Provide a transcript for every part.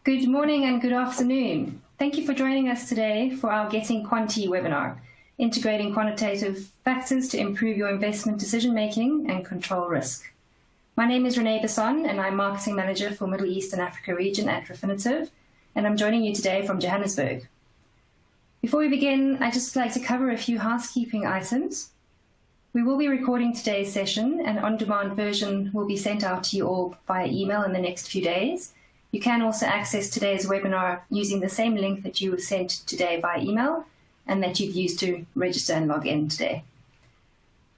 Good morning and good afternoon. Thank you for joining us today for our Getting Quanty webinar, integrating quantitative factors to improve your investment decision-making and control risk. My name is Renee Besson, and I'm Marketing Manager for Middle East and Africa region at Refinitiv, and I'm joining you today from Johannesburg. Before we begin, I'd just like to cover a few housekeeping items. We will be recording today's session, and an on-demand version will be sent out to you all via email in the next few days. You can also access today's webinar using the same link that you were sent today via email and that you've used to register and log in today.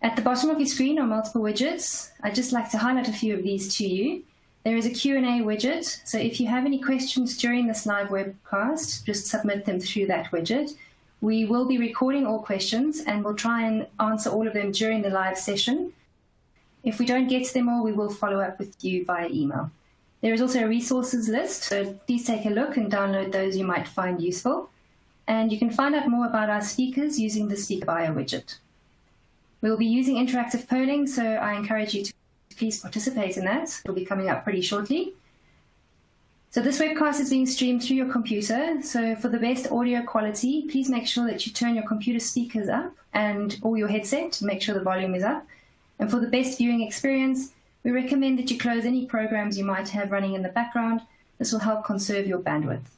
At the bottom of your screen are multiple widgets. I'd just like to highlight a few of these to you. There is a Q&A widget, so if you have any questions during this live webcast, just submit them through that widget. We will be recording all questions and we'll try and answer all of them during the live session. If we don't get to them all, we will follow up with you via email. There is also a resources list, so please take a look and download those you might find useful. And you can find out more about our speakers using the speaker bio widget. We'll be using interactive polling, so I encourage you to please participate in that. It'll be coming up pretty shortly. So this webcast is being streamed through your computer. So for the best audio quality, please make sure that you turn your computer speakers up or your headset to make sure the volume is up. And for the best viewing experience, we recommend that you close any programs you might have running in the background. This will help conserve your bandwidth.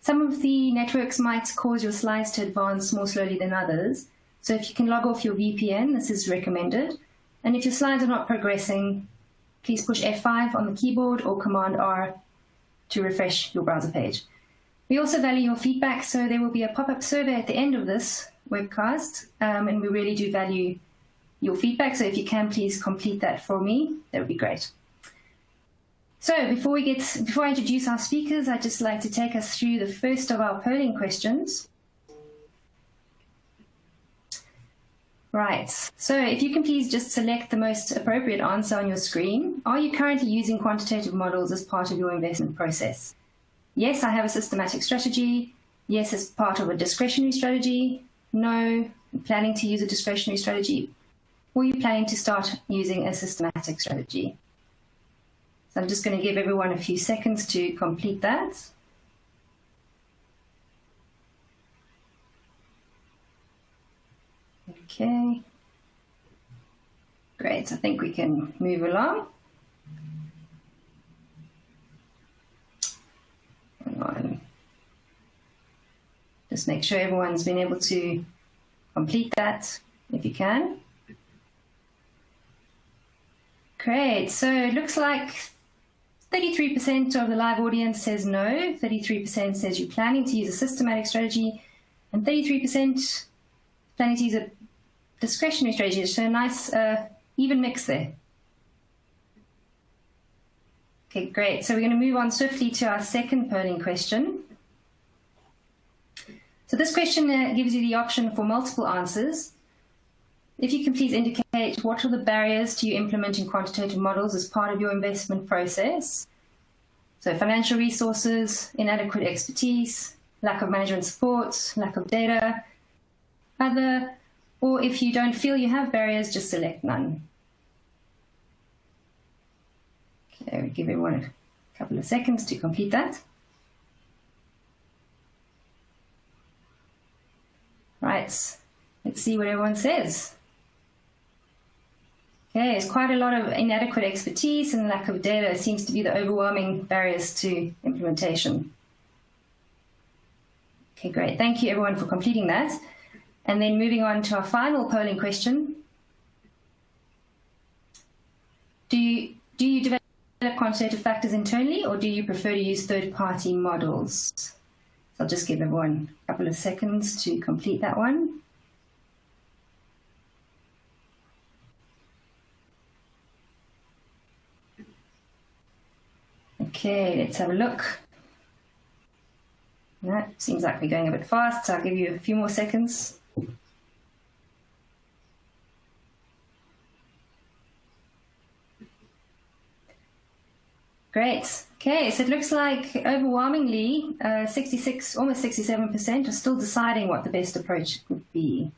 Some of the networks might cause your slides to advance more slowly than others. So if you can log off your VPN, this is recommended. And if your slides are not progressing, please push F5 on the keyboard or Command R to refresh your browser page. We also value your feedback, so there will be a pop-up survey at the end of this webcast, and we really do value your feedback, so if you can please complete that for me, that would be great. So before I introduce our speakers, I'd just like to take us through the first of our polling questions. Right, so if you can please just select the most appropriate answer on your screen. Are you currently using quantitative models as part of your investment process? Yes, I have a systematic strategy. Yes, as part of a discretionary strategy. No, I'm planning to use a discretionary strategy. Or you planning to start using a systematic strategy? So I'm just going to give everyone a few seconds to complete that. Okay. Great, I think we can move along. Hang on. Just make sure everyone's been able to complete that if you can. Great, so it looks like 33% of the live audience says no, 33% says you're planning to use a systematic strategy, and 33% planning to use a discretionary strategy. So a nice even mix there. Okay, great. So we're going to move on swiftly to our second polling question. So this question gives you the option for multiple answers. If you can please indicate what are the barriers to you implementing quantitative models as part of your investment process. So financial resources, inadequate expertise, lack of management support, lack of data, other, or if you don't feel you have barriers, just select none. Okay, we'll give everyone a couple of seconds to complete that. Right, let's see what everyone says. Okay, there's quite a lot of inadequate expertise and lack of data seems to be the overwhelming barriers to implementation. Okay, great. Thank you everyone for completing that. And then moving on to our final polling question. Do you develop quantitative factors internally or do you prefer to use third-party models? So I'll just give everyone a couple of seconds to complete that one. Okay, let's have a look. That seems like we're going a bit fast, so I'll give you a few more seconds. Great. Okay, so it looks like overwhelmingly 66, almost 67% are still deciding what the best approach would be.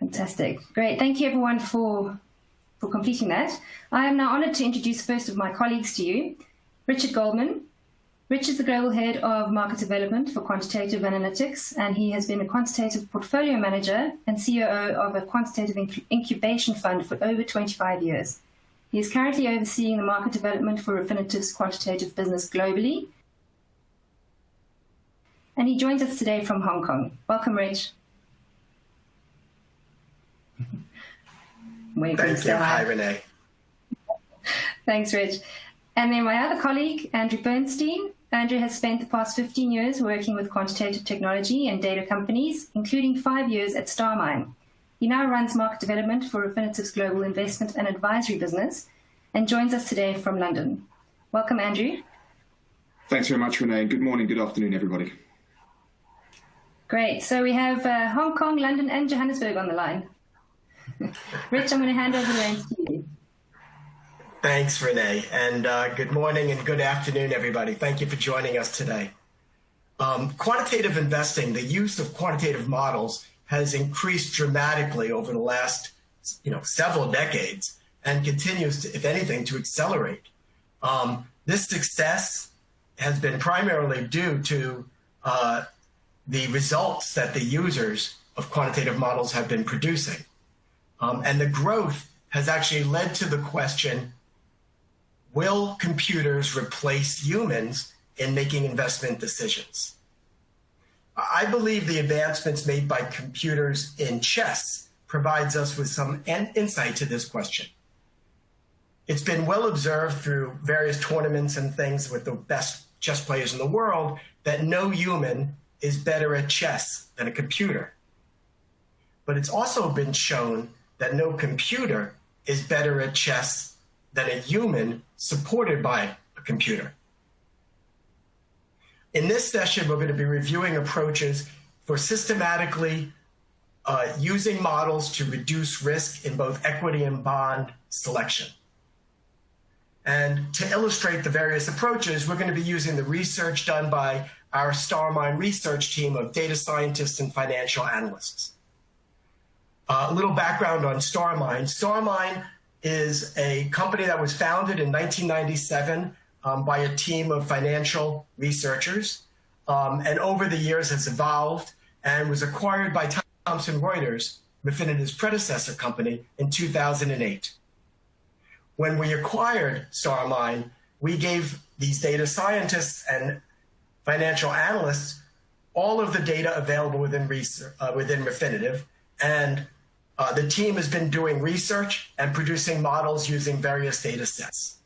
Fantastic. Great. Thank you everyone for completing that. I am now honoured to introduce the first of my colleagues to you. Richard Goldman. Rich is the Global Head of Market Development for Quantitative Analytics, and he has been a quantitative portfolio manager and COO of a quantitative incubation fund for over 25 years. He is currently overseeing the market development for Refinitiv's quantitative business globally, and he joins us today from Hong Kong. Welcome, Rich. Thank you. Hi, Renee. Thanks, Rich. And then my other colleague, Andrew Bernstein. Andrew has spent the past 15 years working with quantitative technology and data companies, including 5 years at StarMine. He now runs market development for Refinitiv's global investment and advisory business and joins us today from London. Welcome, Andrew. Thanks very much, Renee. Good morning, good afternoon, everybody. Great. So we have Hong Kong, London, and Johannesburg on the line. Rich, I'm going to hand over the reins to you. Thanks, Renee, and good morning and good afternoon, everybody. Thank you for joining us today. Quantitative investing, the use of quantitative models has increased dramatically over the last several decades and continues to, if anything, to accelerate. This success has been primarily due to the results that the users of quantitative models have been producing. And the growth has actually led to the question, will computers replace humans in making investment decisions? I believe the advancements made by computers in chess provides us with some insight to this question. It's been well observed through various tournaments and things with the best chess players in the world that no human is better at chess than a computer. But it's also been shown that no computer is better at chess than a human supported by a computer. In this session, we're going to be reviewing approaches for systematically using models to reduce risk in both equity and bond selection. And to illustrate the various approaches, we're going to be using the research done by our StarMine research team of data scientists and financial analysts. A little background on StarMine. StarMine is a company that was founded in 1997 by a team of financial researchers, and over the years has evolved and was acquired by Thomson Reuters, Refinitiv's predecessor company, in 2008. When we acquired StarMine, we gave these data scientists and financial analysts all of the data available within Refinitiv, and the team has been doing research and producing models using various data sets.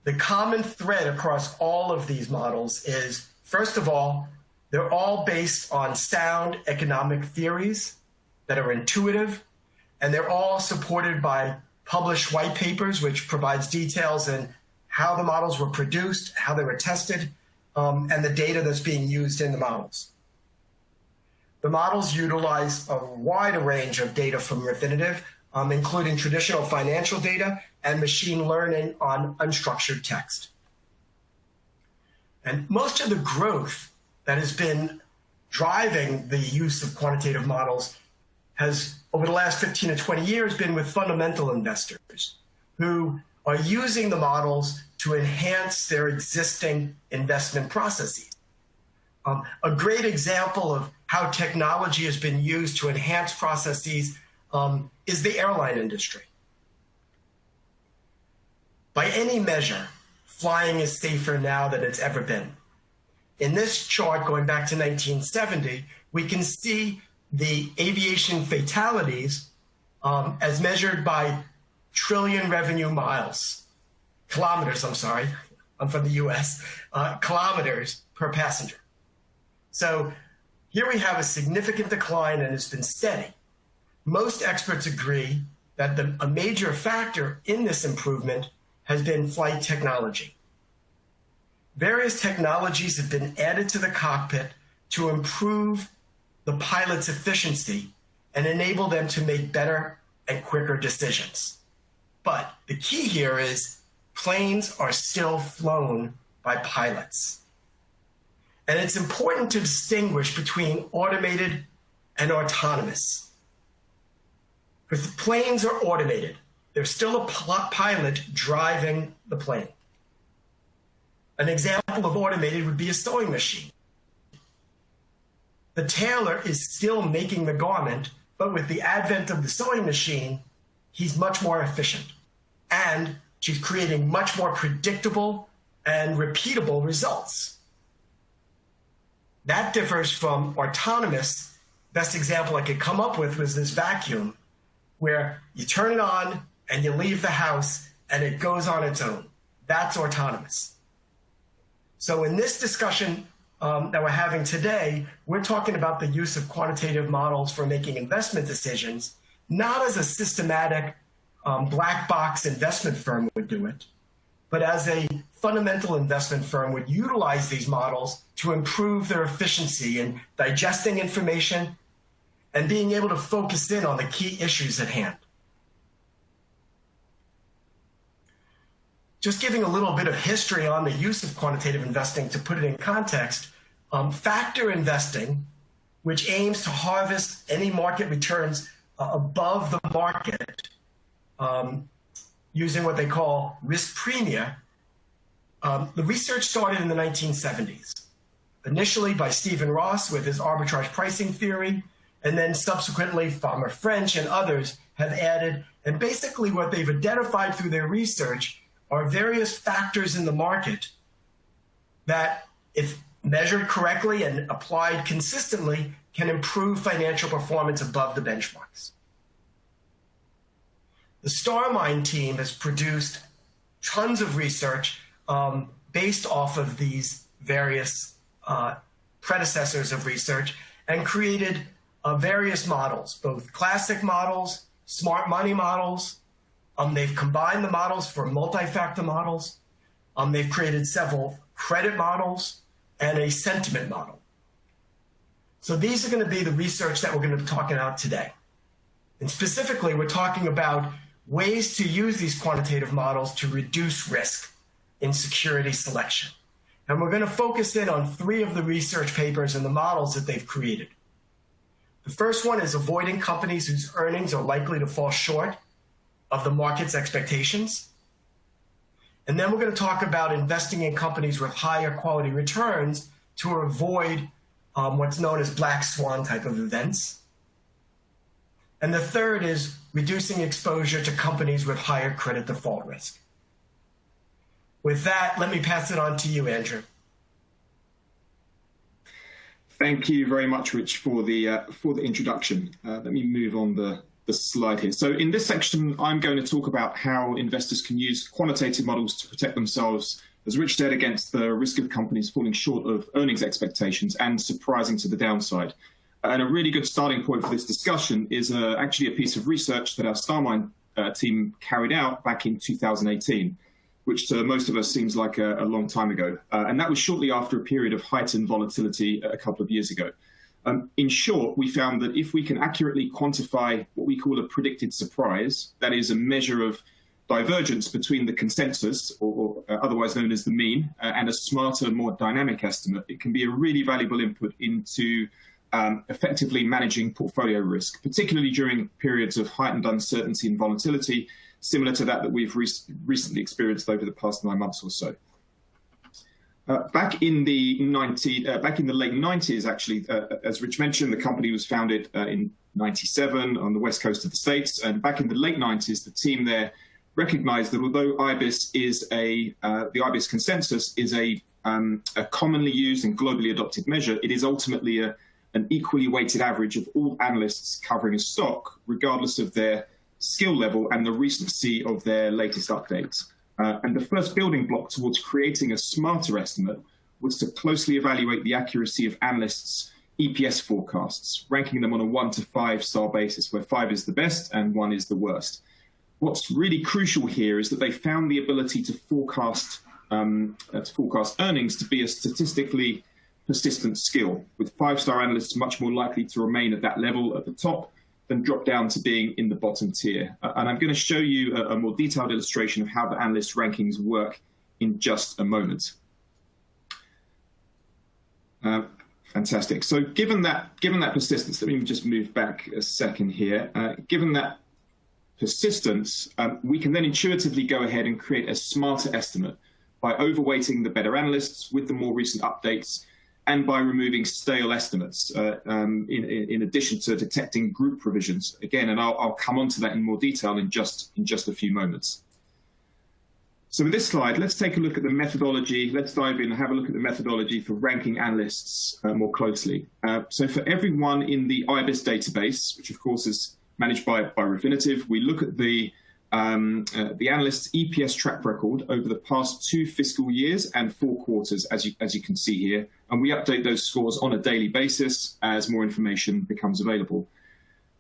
The common thread across all of these models is, first of all, they're all based on sound economic theories that are intuitive, and they're all supported by published white papers, which provides details in how the models were produced, how they were tested, and the data that's being used in the models. The models utilize a wide range of data from Refinitiv, including traditional financial data and machine learning on unstructured text. And most of the growth that has been driving the use of quantitative models has, over the last 15 to 20 years, been with fundamental investors who are using the models to enhance their existing investment processes. A great example of how technology has been used to enhance processes is the airline industry. By any measure, flying is safer now than it's ever been. In this chart, going back to 1970, we can see the aviation fatalities as measured by trillion revenue kilometers, I'm from the US, kilometers per passenger. So here we have a significant decline, and it's been steady. Most experts agree that a major factor in this improvement has been flight technology. Various technologies have been added to the cockpit to improve the pilot's efficiency and enable them to make better and quicker decisions. But the key here is planes are still flown by pilots. And it's important to distinguish between automated and autonomous. Because the planes are automated. There's still a pilot driving the plane. An example of automated would be a sewing machine. The tailor is still making the garment, but with the advent of the sewing machine, he's much more efficient. And she's creating much more predictable and repeatable results. That differs from autonomous. Best example I could come up with was this vacuum, where you turn it on and you leave the house and it goes on its own. That's autonomous. So in this discussion that we're having today, we're talking about the use of quantitative models for making investment decisions, not as a systematic black box investment firm would do it, but as a fundamental investment firm would utilize these models to improve their efficiency in digesting information and being able to focus in on the key issues at hand. Just giving a little bit of history on the use of quantitative investing to put it in context, factor investing, which aims to harvest any market returns above the market using what they call risk premia. The research started in the 1970s, initially by Stephen Ross with his arbitrage pricing theory, and then subsequently Farmer French and others have added. And basically what they've identified through their research are various factors in the market that, if measured correctly and applied consistently, can improve financial performance above the benchmarks. The StarMine team has produced tons of research based off of these various predecessors of research and created various models, both classic models, smart money models. They've combined the models for multi-factor models. They've created several credit models and a sentiment model. So these are going to be the research that we're going to be talking about today. And specifically, we're talking about ways to use these quantitative models to reduce risk in security selection. And we're going to focus in on 3 of the research papers and the models that they've created. The first one is avoiding companies whose earnings are likely to fall short of the market's expectations. And then we're going to talk about investing in companies with higher quality returns to avoid what's known as black swan type of events. And the third is reducing exposure to companies with higher credit default risk. With that, let me pass it on to you, Andrew. Thank you very much, Rich, for the introduction. Let me move on the slide here. So in this section, I'm going to talk about how investors can use quantitative models to protect themselves, as Rich said, against the risk of companies falling short of earnings expectations and surprising to the downside. And a really good starting point for this discussion is actually a piece of research that our StarMine team carried out back in 2018, which to most of us seems like a long time ago. And that was shortly after a period of heightened volatility a couple of years ago. In short, we found that if we can accurately quantify what we call a predicted surprise, that is a measure of divergence between the consensus, or otherwise known as the mean, and a smarter, more dynamic estimate, it can be a really valuable input into effectively managing portfolio risk, particularly during periods of heightened uncertainty and volatility, similar to that we've recently experienced over the past 9 months or so. Back in the late 90s, actually, as Rich mentioned, the company was founded in 97 on the west coast of the States. And back in the late 90s, the team there recognized that although IBIS is the IBIS consensus is a commonly used and globally adopted measure, it is ultimately an equally weighted average of all analysts covering a stock, regardless of their skill level and the recency of their latest updates. And the first building block towards creating a smarter estimate was to closely evaluate the accuracy of analysts' EPS forecasts, ranking them on a 1 to 5 star basis, where 5 is the best and 1 is the worst. What's really crucial here is that they found the ability to forecast earnings to be a statistically persistent skill, with 5-star analysts much more likely to remain at that level at the top than drop down to being in the bottom tier. And I'm going to show you a more detailed illustration of how the analyst rankings work in just a moment. Fantastic. So given that persistence, let me just move back a second here. Given that persistence, we can then intuitively go ahead and create a smarter estimate by overweighting the better analysts with the more recent updates, and by removing stale estimates, in addition to detecting group provisions. Again, and I'll come on to that in more detail in just a few moments. So with this slide, let's take a look at the methodology. Let's dive in and have a look at the methodology for ranking analysts more closely. So for everyone in the IBIS database, which of course is managed by Refinitiv, we look at the analyst's EPS track record over the past 2 fiscal years and 4 quarters, as you can see here. And we update those scores on a daily basis as more information becomes available.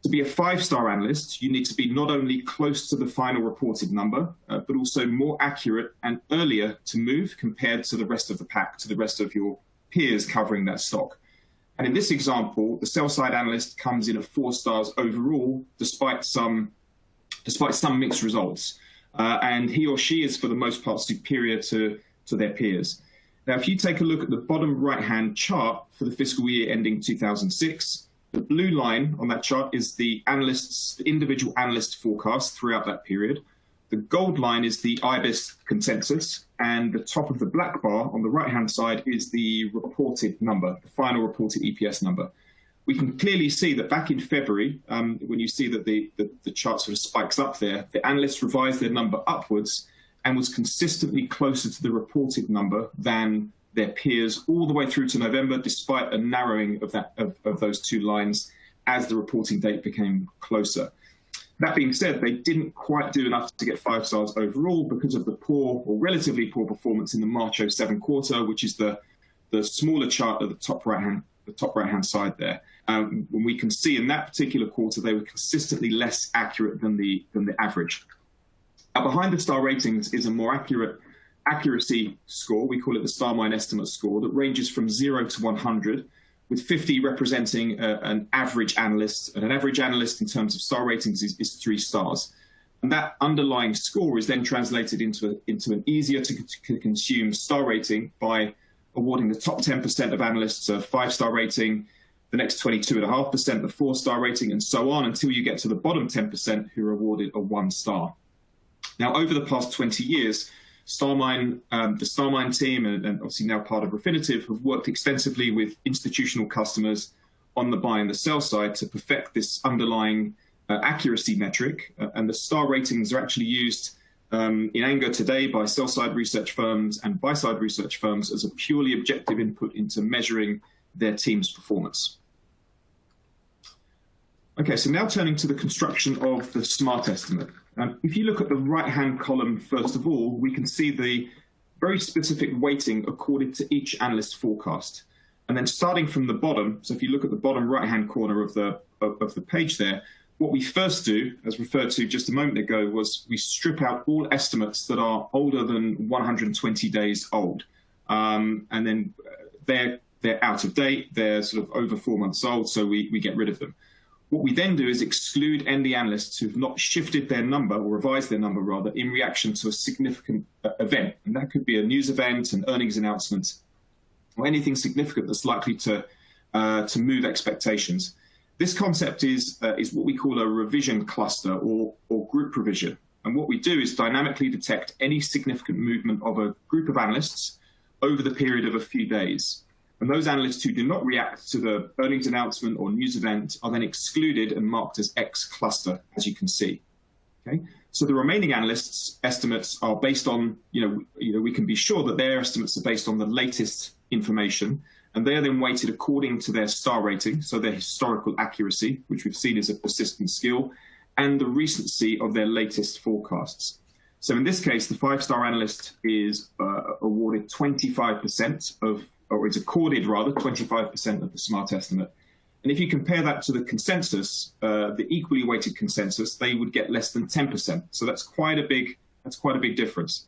To be a 5-star analyst, you need to be not only close to the final reported number, but also more accurate and earlier to move compared to the rest of the pack, to the rest of your peers covering that stock. And in this example, the sell-side analyst comes in at 4 stars overall, despite some mixed results. And he or she is, for the most part, superior to their peers. Now, if you take a look at the bottom right-hand chart for the fiscal year ending 2006, the blue line on that chart is the individual analyst forecast throughout that period. The gold line is the IBIS consensus, and the top of the black bar on the right-hand side is the reported number, the final reported EPS number. We can clearly see that back in February, when you see that the chart sort of spikes up there, the analysts revised their number upwards and was consistently closer to the reported number than their peers all the way through to November, despite a narrowing of those 2 lines as the reporting date became closer. That being said, they didn't quite do enough to get 5 stars overall because of the poor or relatively poor performance in the March 07 quarter, which is the smaller chart at the top right-hand side there. When we can see in that particular quarter, they were consistently less accurate than the average. Now, behind the star ratings is a more accuracy score. We call it the StarMine estimate score, that ranges from 0 to 100, with 50 representing an average analyst. And an average analyst in terms of star ratings is 3 stars. And that underlying score is then translated into an easier to consume star rating by awarding the top 10% of analysts a 5-star rating, the next 22.5% a 4-star rating, and so on until you get to the bottom 10% who are awarded a 1 star. Now, over the past 20 years, StarMine, the StarMine team, and obviously now part of Refinitiv, have worked extensively with institutional customers on the buy and the sell side to perfect this underlying accuracy metric. And the star ratings are actually used in anger today by sell-side research firms and buy-side research firms as a purely objective input into measuring their team's performance. Okay, so now turning to the construction of the SMART estimate. If you look at the right-hand column, first of all, we can see the very specific weighting accorded to each analyst forecast. And then starting from the bottom, so if you look at the bottom right-hand corner of the page there, what we first do, as referred to just a moment ago, was we strip out all estimates that are older than 120 days old. And then they're out of date, they're sort of over 4 months old, so we get rid of them. What we then do is exclude ND analysts who've not shifted their number, or revised their number rather, in reaction to a significant event. And that could be a news event, an earnings announcement, or anything significant that's likely to move expectations. This concept is what we call a revision cluster or group provision. And what we do is dynamically detect any significant movement of a group of analysts over the period of a few days. And those analysts who do not react to the earnings announcement or news event are then excluded and marked as X cluster, as you can see. Okay? So the remaining analysts' estimates are based on, we can be sure that their estimates are based on the latest information, and they are then weighted according to their star rating, so their historical accuracy, which we've seen is a persistent skill, and the recency of their latest forecasts. So in this case, the 5-star analyst is awarded 25% of, or is accorded rather, 25% of the SMART estimate. And if you compare that to the consensus, the equally weighted consensus, they would get less than 10%. So that's quite a big difference.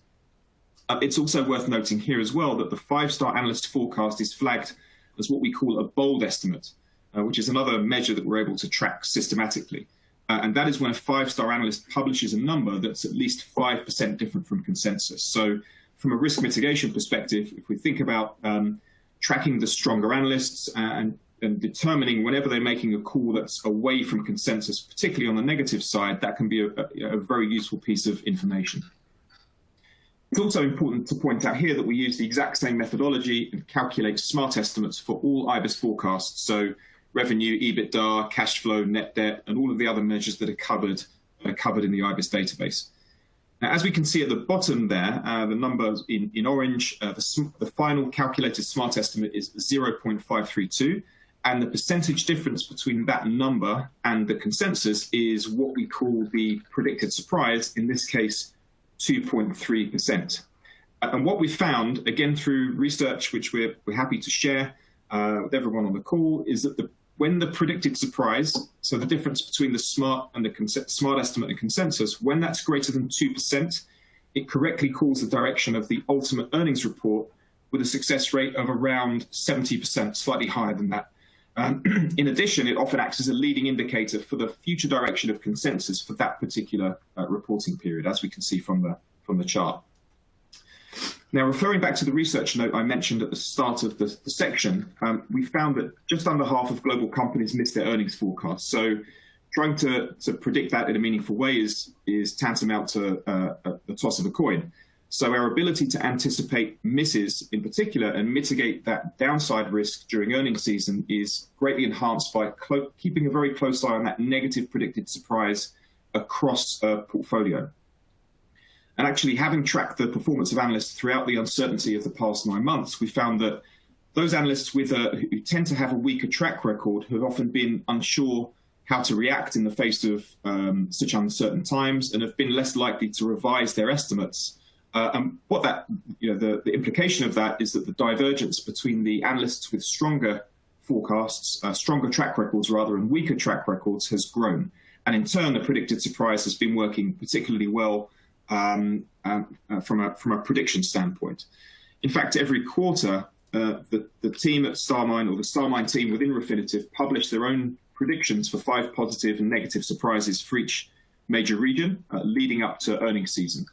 It's also worth noting here as well that the 5-star analyst forecast is flagged as what we call a bold estimate, which is another measure that we're able to track systematically. And that is when a 5-star analyst publishes a number that's at least 5% different from consensus. So from a risk mitigation perspective, if we think about tracking the stronger analysts and determining whenever they're making a call that's away from consensus, particularly on the negative side, that can be a very useful piece of information. It's also important to point out here that we use the exact same methodology and calculate smart estimates for all IBIS forecasts. So revenue, EBITDA, cash flow, net debt, and all of the other measures that are covered in the IBIS database. Now, as we can see at the bottom there, the number in orange, the final calculated smart estimate is 0.532, and the percentage difference between that number and the consensus is what we call the predicted surprise, in this case, 2.3%. And what we found, again through research which we're happy to share with everyone on the call, is that when the predicted surprise, so the difference between the smart and the smart estimate and consensus, when that's greater than 2%, it correctly calls the direction of the ultimate earnings report with a success rate of around 70%, slightly higher than that. In addition, it often acts as a leading indicator for the future direction of consensus for that particular reporting period, as we can see from the chart. Now, referring back to the research note I mentioned at the start of the section, we found that just under half of global companies missed their earnings forecast. So trying to predict that in a meaningful way is tantamount to a toss of a coin. So our ability to anticipate misses in particular and mitigate that downside risk during earnings season is greatly enhanced by keeping a very close eye on that negative predicted surprise across a portfolio. And actually, having tracked the performance of analysts throughout the uncertainty of the past 9 months, we found that those analysts who tend to have a weaker track record have often been unsure how to react in the face of such uncertain times and have been less likely to revise their estimates. And what the implication of that is that the divergence between the analysts with stronger forecasts, stronger track records rather, and weaker track records has grown. And in turn, the predicted surprise has been working particularly well from a prediction standpoint. In fact, every quarter, the team at StarMine, or the StarMine team within Refinitiv, publish their own predictions for 5 positive and negative surprises for each major region leading up to earnings season.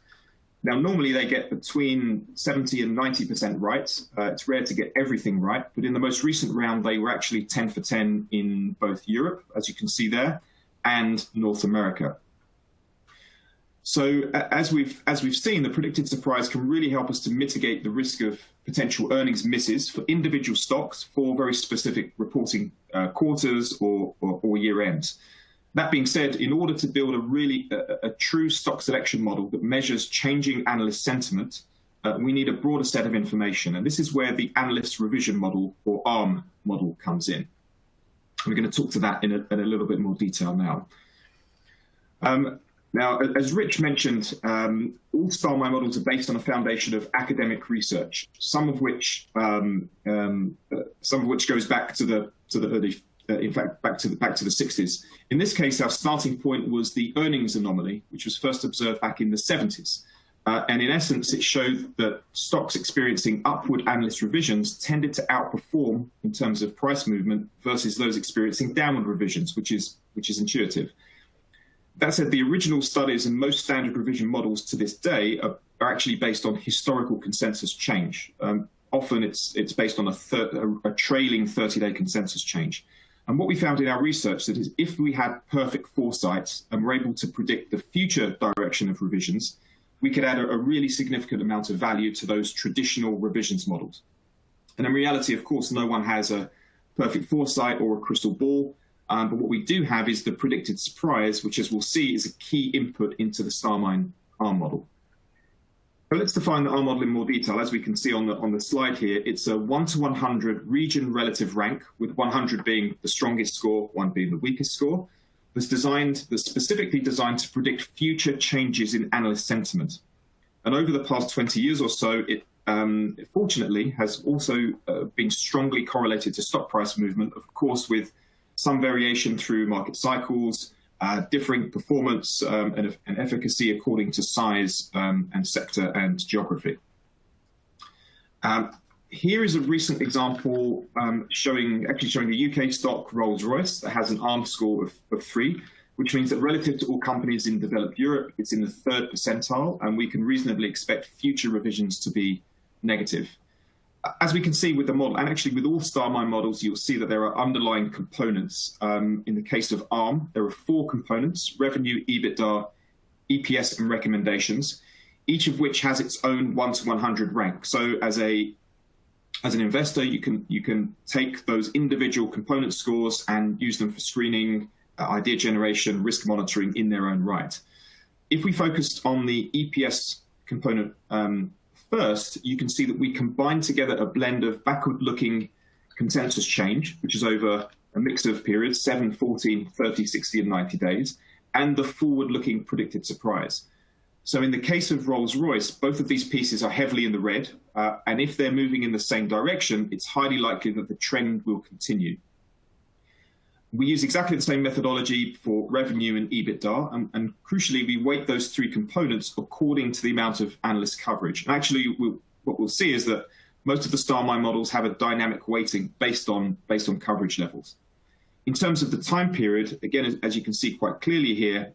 Now, normally they get between 70 and 90% right. It's rare to get everything right, but in the most recent round, they were actually 10 for 10 in both Europe, as you can see there, and North America. So as we've seen, the predicted surprise can really help us to mitigate the risk of potential earnings misses for individual stocks for very specific reporting quarters or year ends. That being said, in order to build a true stock selection model that measures changing analyst sentiment, we need a broader set of information. And this is where the analyst revision model, or ARM model, comes in. We're going to talk to that in a little bit more detail now. Now, as Rich mentioned, all StarMine models are based on a foundation of academic research, some of which goes back to the early, in fact, back to the 60s. In this case, our starting point was the earnings anomaly, which was first observed back in the 70s. And in essence, it showed that stocks experiencing upward analyst revisions tended to outperform in terms of price movement versus those experiencing downward revisions, which is intuitive. That said, the original studies and most standard revision models to this day are actually based on historical consensus change. Often it's based on a trailing 30-day consensus change. And what we found in our research that is, if we had perfect foresight and were able to predict the future direction of revisions, we could add a really significant amount of value to those traditional revisions models. And in reality, of course, no one has a perfect foresight or a crystal ball. But what we do have is the predicted surprise, which, as we'll see, is a key input into the StarMine ARM model. So let's define the ARM model in more detail. As we can see on the slide here, it's a 1 to 100 region relative rank, with 100 being the strongest score, 1 being the weakest score. That's specifically designed to predict future changes in analyst sentiment. And over the past 20 years or so, it fortunately has also been strongly correlated to stock price movement, of course, with some variation through market cycles, differing performance and efficacy according to size and sector and geography. Here is a recent example showing the UK stock Rolls-Royce that has an ARM score of 3, which means that relative to all companies in developed Europe, it's in the 3rd percentile, and we can reasonably expect future revisions to be negative. As we can see with the model, and actually with all StarMine models, you'll see that there are underlying components. In the case of ARM, there are 4 components: revenue, EBITDA, EPS, and recommendations. each of which has its own 1 to 100 rank. So as an investor, you can take those individual component scores and use them for screening, idea generation, risk monitoring in their own right. If we focused on the EPS component first, you can see that we combine together a blend of backward-looking consensus change, which is over a mix of periods, 7, 14, 30, 60, and 90 days, and the forward-looking predicted surprise. So in the case of Rolls-Royce, both of these pieces are heavily in the red, and if they're moving in the same direction, it's highly likely that the trend will continue. We use exactly the same methodology for revenue and EBITDA, and crucially, we weight those three components according to the amount of analyst coverage. And actually, what we'll see is that most of the StarMine models have a dynamic weighting based on coverage levels. In terms of the time period, again, as you can see quite clearly here,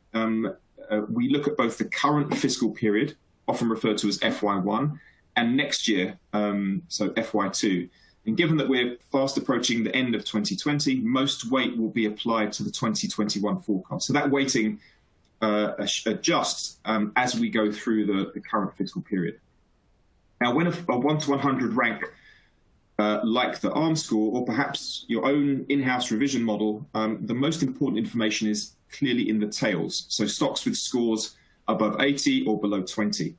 we look at both the current fiscal period, often referred to as FY1, and next year, so FY2. And given that we're fast approaching the end of 2020, most weight will be applied to the 2021 forecast. So that weighting adjusts as we go through the current fiscal period. Now, when a 1 to 100 rank, like the ARM score, or perhaps your own in-house revision model, the most important information is clearly in the tails. So stocks with scores above 80 or below 20.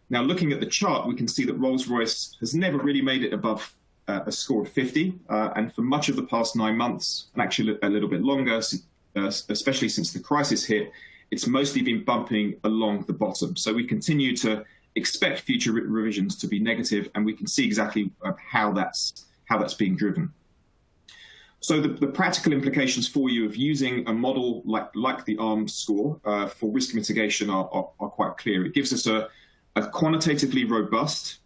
Now, looking at the chart, we can see that Rolls-Royce has never really made it above a score of 50, and for much of the past 9 months, and actually a little bit longer, especially since the crisis hit, it's mostly been bumping along the bottom. So we continue to expect future revisions to be negative, and we can see exactly how that's being driven. So the practical implications for you of using a model like the ARM score for risk mitigation are quite clear. It gives us a quantitatively robust,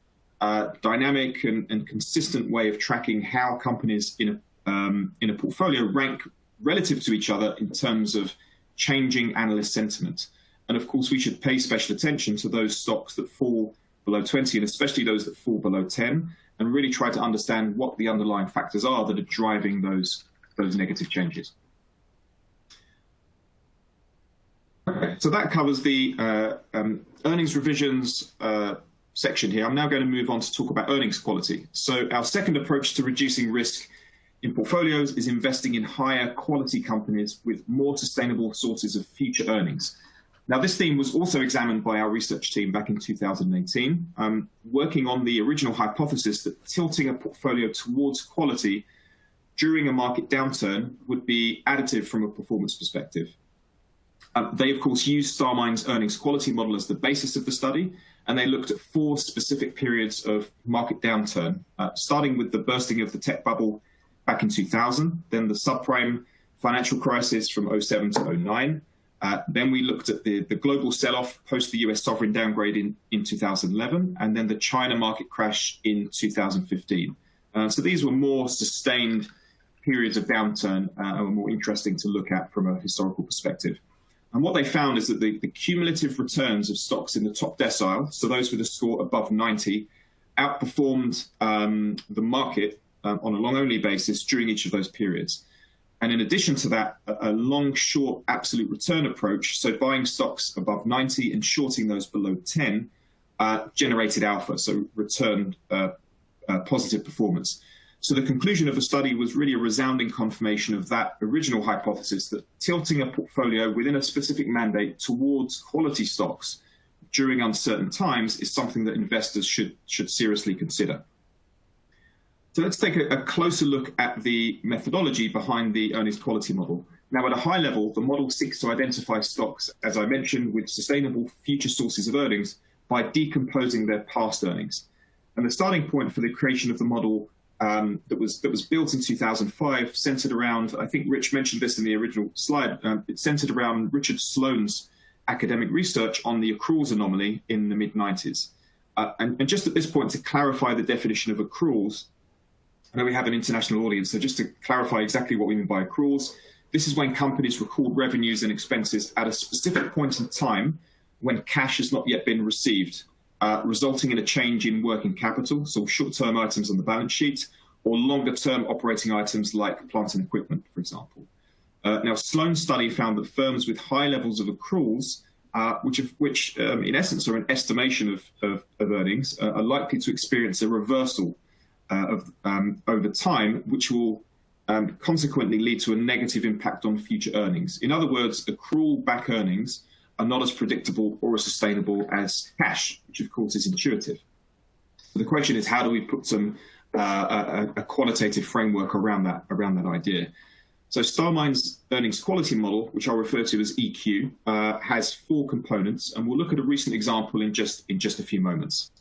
dynamic and consistent way of tracking how companies in a portfolio rank relative to each other in terms of changing analyst sentiment. And of course, we should pay special attention to those stocks that fall below 20, and especially those that fall below 10, and really try to understand what the underlying factors are that are driving those negative changes. Okay, so that covers the earnings revisions section here. I'm now going to move on to talk about earnings quality. So our second approach to reducing risk in portfolios is investing in higher quality companies with more sustainable sources of future earnings. Now, this theme was also examined by our research team back in 2018, working on the original hypothesis that tilting a portfolio towards quality during a market downturn would be additive from a performance perspective. They, of course, used StarMine's earnings quality model as the basis of the study, and they looked at 4 specific periods of market downturn, starting with the bursting of the tech bubble back in 2000, then the subprime financial crisis from 07 to 09. Then we looked at the global sell-off post the US sovereign downgrade in 2011, and then the China market crash in 2015. So these were more sustained periods of downturn and were more interesting to look at from a historical perspective. And what they found is that the cumulative returns of stocks in the top decile, so those with a score above 90, outperformed the market on a long-only basis during each of those periods. And in addition to that, a long-short absolute return approach, so buying stocks above 90 and shorting those below 10, generated alpha, so returned positive performance. So the conclusion of the study was really a resounding confirmation of that original hypothesis that tilting a portfolio within a specific mandate towards quality stocks during uncertain times is something that investors should seriously consider. So let's take a closer look at the methodology behind the earnings quality model. Now, at a high level, the model seeks to identify stocks, as I mentioned, with sustainable future sources of earnings by decomposing their past earnings. And the starting point for the creation of the model that was built in 2005 centered around, I think Rich mentioned this in the original slide, it centered around Richard Sloan's academic research on the accruals anomaly in the mid-90s. And just at this point, to clarify the definition of accruals, I know we have an international audience, so just to clarify exactly what we mean by accruals, this is when companies record revenues and expenses at a specific point in time when cash has not yet been received, resulting in a change in working capital, so short-term items on the balance sheet, or longer-term operating items like plant and equipment, for example. Now, Sloan's study found that firms with high levels of accruals which in essence are an estimation of earnings, are likely to experience a reversal over time, which will consequently lead to a negative impact on future earnings. In other words, accrual back earnings are not as predictable or as sustainable as cash, which of course is intuitive. So the question is, how do we put some a quantitative framework around that idea? So StarMine's earnings quality model, which I'll refer to as EQ, has 4 components, and we'll look at a recent example in just a few moments.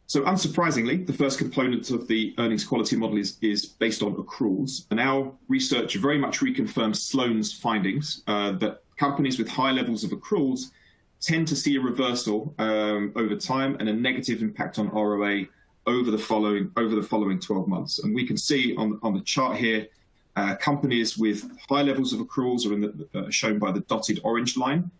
So unsurprisingly, the first component of the earnings quality model is based on accruals, and our research very much reconfirms Sloan's findings that companies with high levels of accruals tend to see a reversal over time and a negative impact on ROA over the following 12 months. And we can see on the chart here, companies with high levels of accruals are shown by the dotted orange line.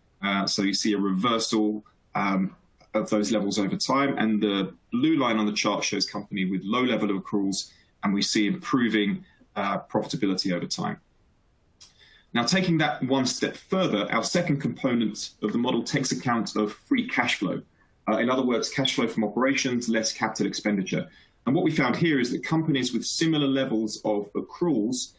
So you see a reversal of those levels over time, and the blue line on the chart shows company with low level of accruals, and we see improving profitability over time. Now, taking that one step further, our second component of the model takes account of free cash flow. In other words, cash flow from operations, less capital expenditure. And what we found here is that companies with similar levels of accruals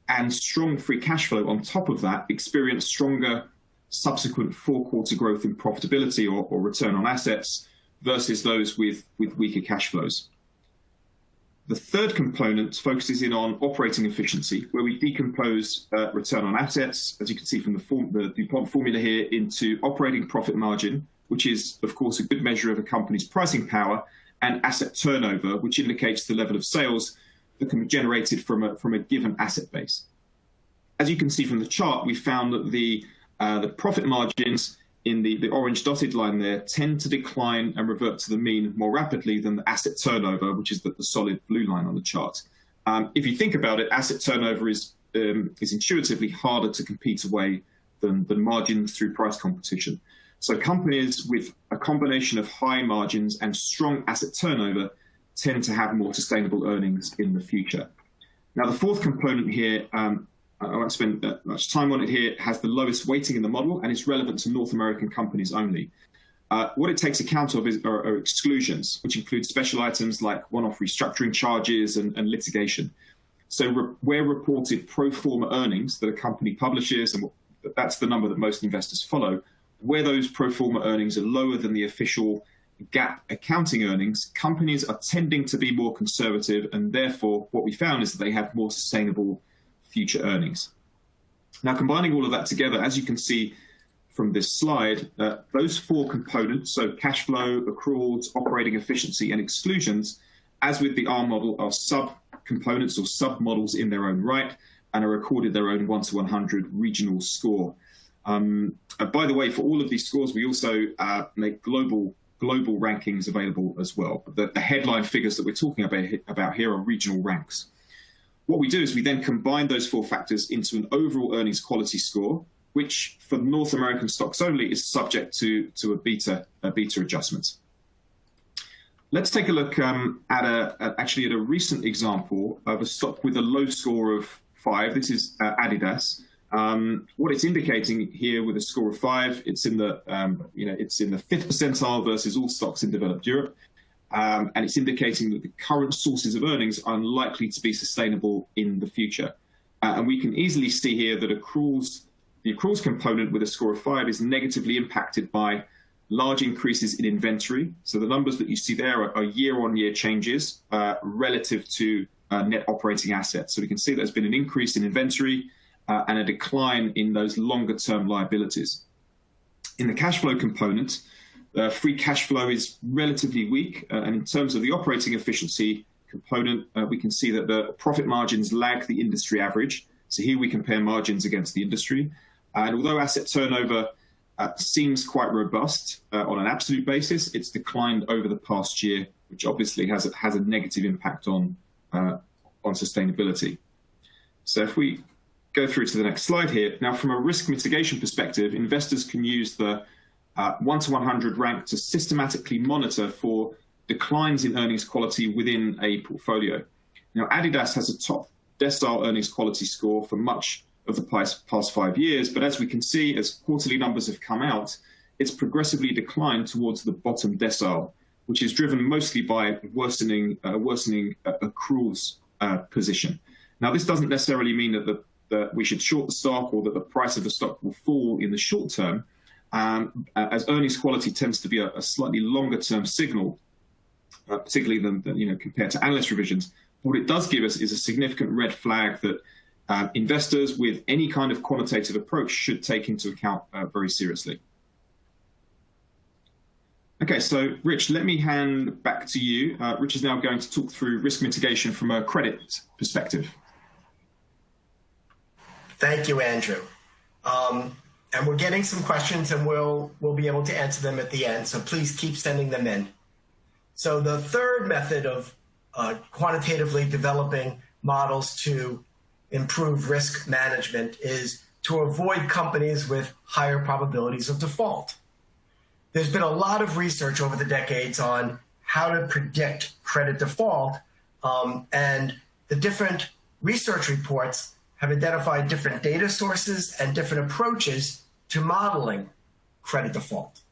and strong free cash flow on top of that experience stronger subsequent 4-quarter growth in profitability or return on assets versus those with weaker cash flows. The third component focuses in on operating efficiency, where we decompose return on assets, as you can see from the DuPont formula here, into operating profit margin, which is, of course, a good measure of a company's pricing power, and asset turnover, which indicates the level of sales that can be generated from a given asset base. As you can see from the chart, we found that the profit margins in the orange dotted line there tend to decline and revert to the mean more rapidly than the asset turnover, which is the solid blue line on the chart. If you think about it, asset turnover is intuitively harder to compete away than margins through price competition. So companies with a combination of high margins and strong asset turnover tend to have more sustainable earnings in the future. Now, the fourth component here, I won't spend much time on it here, has the lowest weighting in the model, and it's relevant to North American companies only. What it takes account of are exclusions, which include special items like one-off restructuring charges and litigation. So where reported pro forma earnings that a company publishes, and that's the number that most investors follow, where those pro forma earnings are lower than the official GAAP accounting earnings, companies are tending to be more conservative, and therefore what we found is that they have more sustainable future earnings. Now, combining all of that together, as you can see from this slide, those 4 components, so cash flow, accruals, operating efficiency, and exclusions, as with the R model, are sub-components or sub-models in their own right and are recorded their own 1 to 100 regional score. By the way, for all of these scores, we also make global rankings available as well. The headline figures that we're talking about here are regional ranks. What we do is we then combine those 4 factors into an overall earnings quality score, which for North American stocks only is subject to a beta adjustment. Let's take a look at a recent example of a stock with a low score of 5. This is Adidas. What it's indicating here with a score of 5, it's in the 5th percentile versus all stocks in developed Europe. And it's indicating that the current sources of earnings are unlikely to be sustainable in the future. And we can easily see here that the accruals component with a score of 5 is negatively impacted by large increases in inventory. So the numbers that you see there are year-on-year changes relative to net operating assets. So we can see there's been an increase in inventory and a decline in those longer-term liabilities. In the cash flow component, free cash flow is relatively weak, and in terms of the operating efficiency component, we can see that the profit margins lag the industry average. So here we compare margins against the industry. And although asset turnover seems quite robust on an absolute basis, it's declined over the past year, which obviously has a negative impact on sustainability. So if we go through to the next slide here, now from a risk mitigation perspective, investors can use the 1 to 100 rank to systematically monitor for declines in earnings quality within a portfolio. Now, Adidas has a top decile earnings quality score for much of the past 5 years. But as we can see, as quarterly numbers have come out, it's progressively declined towards the bottom decile, which is driven mostly by worsening accruals position. Now, this doesn't necessarily mean that we should short the stock or that the price of the stock will fall in the short term, as earnings quality tends to be a slightly longer term signal, particularly than compared to analyst revisions. What it does give us is a significant red flag that investors with any kind of quantitative approach should take into account very seriously. Okay, so Rich, let me hand back to you. Rich is now going to talk through risk mitigation from a credit perspective. Thank you, Andrew. And we're getting some questions, and we'll be able to answer them at the end, so please keep sending them in. So the third method of quantitatively developing models to improve risk management is to avoid companies with higher probabilities of default. There's been a lot of research over the decades on how to predict credit default, and the different research reports have identified different data sources and different approaches to modeling credit default.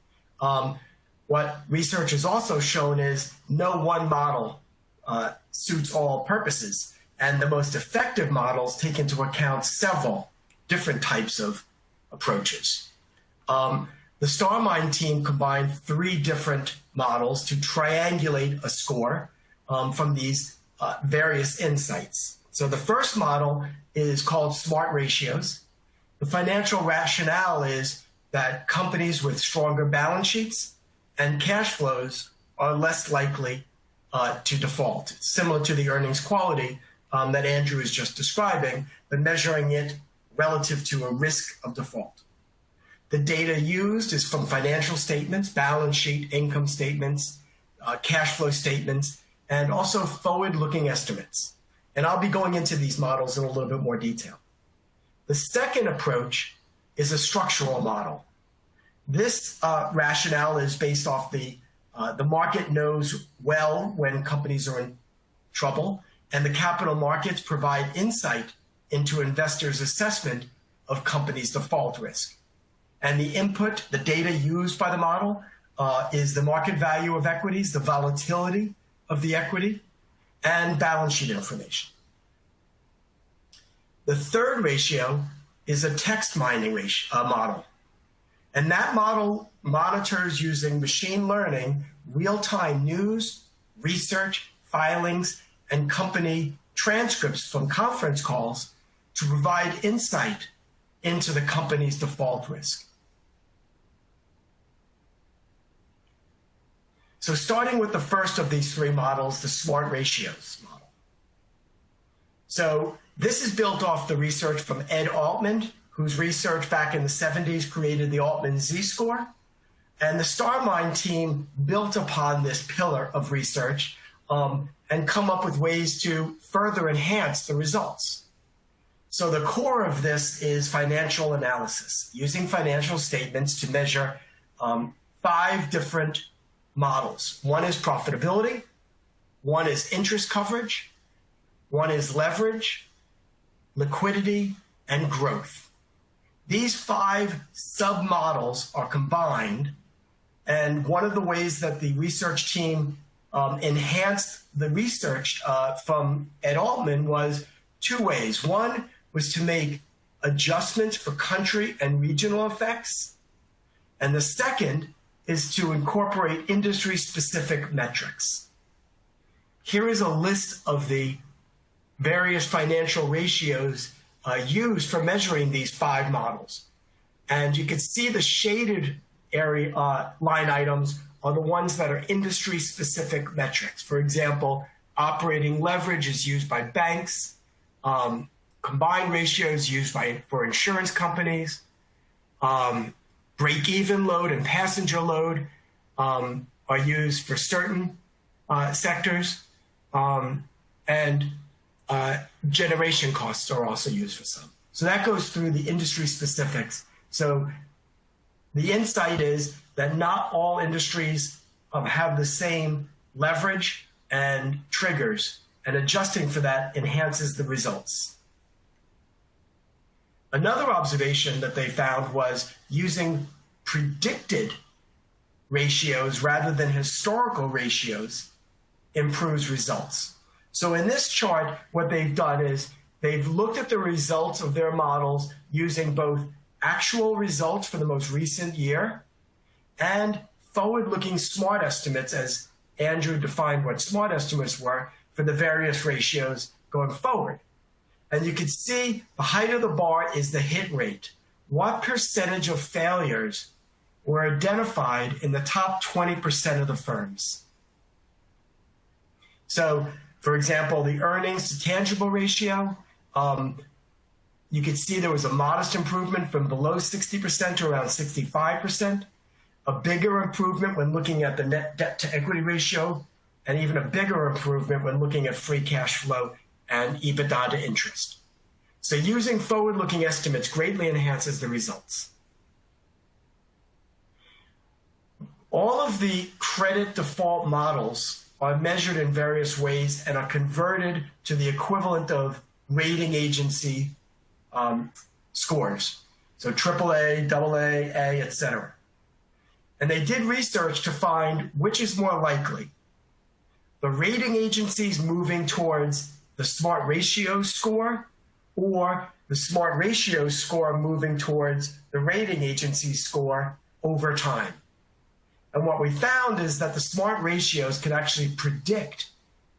What research has also shown is no one model suits all purposes, and the most effective models take into account several different types of approaches. The StarMine team combined 3 different models to triangulate a score from these various insights. So the first model is called SmartRatios. The financial rationale is that companies with stronger balance sheets and cash flows are less likely to default. It's similar to the earnings quality that Andrew is just describing, but measuring it relative to a risk of default. The data used is from financial statements, balance sheet, income statements, cash flow statements, and also forward-looking estimates. And I'll be going into these models in a little bit more detail. The second approach is a structural model. This rationale is based off the market knows well when companies are in trouble, and the capital markets provide insight into investors' assessment of companies' default risk. And the input, the data used by the model, is the market value of equities, the volatility of the equity, and balance sheet information. The third ratio is a text mining model. And that model monitors using machine learning real-time news, research, filings, and company transcripts from conference calls to provide insight into the company's default risk. So starting with the first of these 3 models, the SmartRatios model. So this is built off the research from Ed Altman, whose research back in the 70s created the Altman Z-score. And the StarMine team built upon this pillar of research and come up with ways to further enhance the results. So the core of this is financial analysis, using financial statements to measure 5 different models. One is profitability, one is interest coverage, one is leverage, liquidity, and growth. These 5 sub-models are combined, and one of the ways that the research team enhanced the research from Ed Altman was 2 ways. One was to make adjustments for country and regional effects, and the second is to incorporate industry-specific metrics. Here is a list of the various financial ratios used for measuring these 5 models. And you can see the shaded area line items are the ones that are industry-specific metrics. For example, operating leverage is used by banks, combined ratios used for insurance companies, break-even load and passenger load are used for certain sectors, and generation costs are also used for some. So that goes through the industry specifics. So the insight is that not all industries have the same leverage and triggers, and adjusting for that enhances the results. Another observation that they found was using predicted ratios rather than historical ratios improves results. So in this chart, what they've done is they've looked at the results of their models using both actual results for the most recent year and forward-looking smart estimates, as Andrew defined what smart estimates were, for the various ratios going forward. And you can see the height of the bar is the hit rate. What percentage of failures were identified in the top 20% of the firms? So, for example, the earnings to tangible ratio, you could see there was a modest improvement from below 60% to around 65%, a bigger improvement when looking at the net debt to equity ratio, and even a bigger improvement when looking at free cash flow and EBITDA to interest. So using forward-looking estimates greatly enhances the results. All of the credit default models are measured in various ways and are converted to the equivalent of rating agency scores. So AAA, AA, A, etc. And they did research to find which is more likely. The rating agencies moving towards the SmartRatios score, or the SmartRatios score moving towards the rating agency score over time. And what we found is that the SmartRatios can actually predict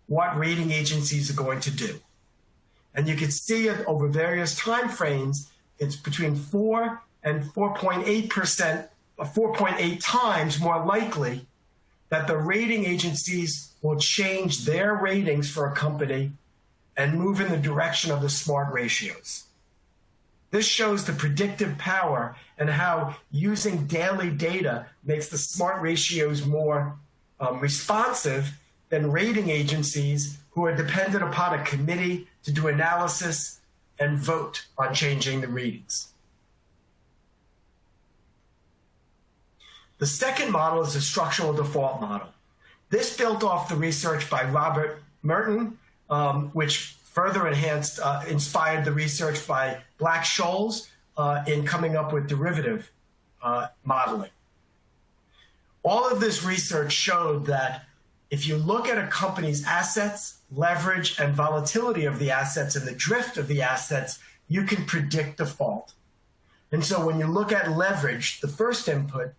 what rating agencies are going to do. And you can see it over various time frames. It's between 4 and 4.8%, 4.8 times more likely that the rating agencies will change their ratings for a company and move in the direction of the SmartRatios. This shows the predictive power and how using daily data makes the SmartRatios more responsive than rating agencies who are dependent upon a committee to do analysis and vote on changing the readings. The second model is the structural default model. This built off the research by Robert Merton, which further inspired the research by Black-Scholes in coming up with derivative modeling. All of this research showed that if you look at a company's assets, leverage, and volatility of the assets and the drift of the assets, you can predict default. And so when you look at leverage, the first input,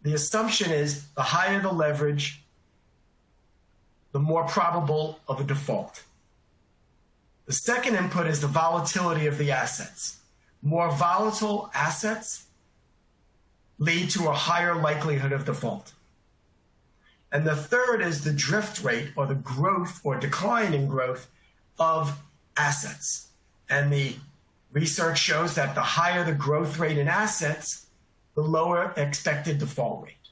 the assumption is the higher the leverage, the more probable of a default. The second input is the volatility of the assets. More volatile assets lead to a higher likelihood of default. And the third is the drift rate, or the growth or decline in growth of assets. And the research shows that the higher the growth rate in assets, the lower expected default rate.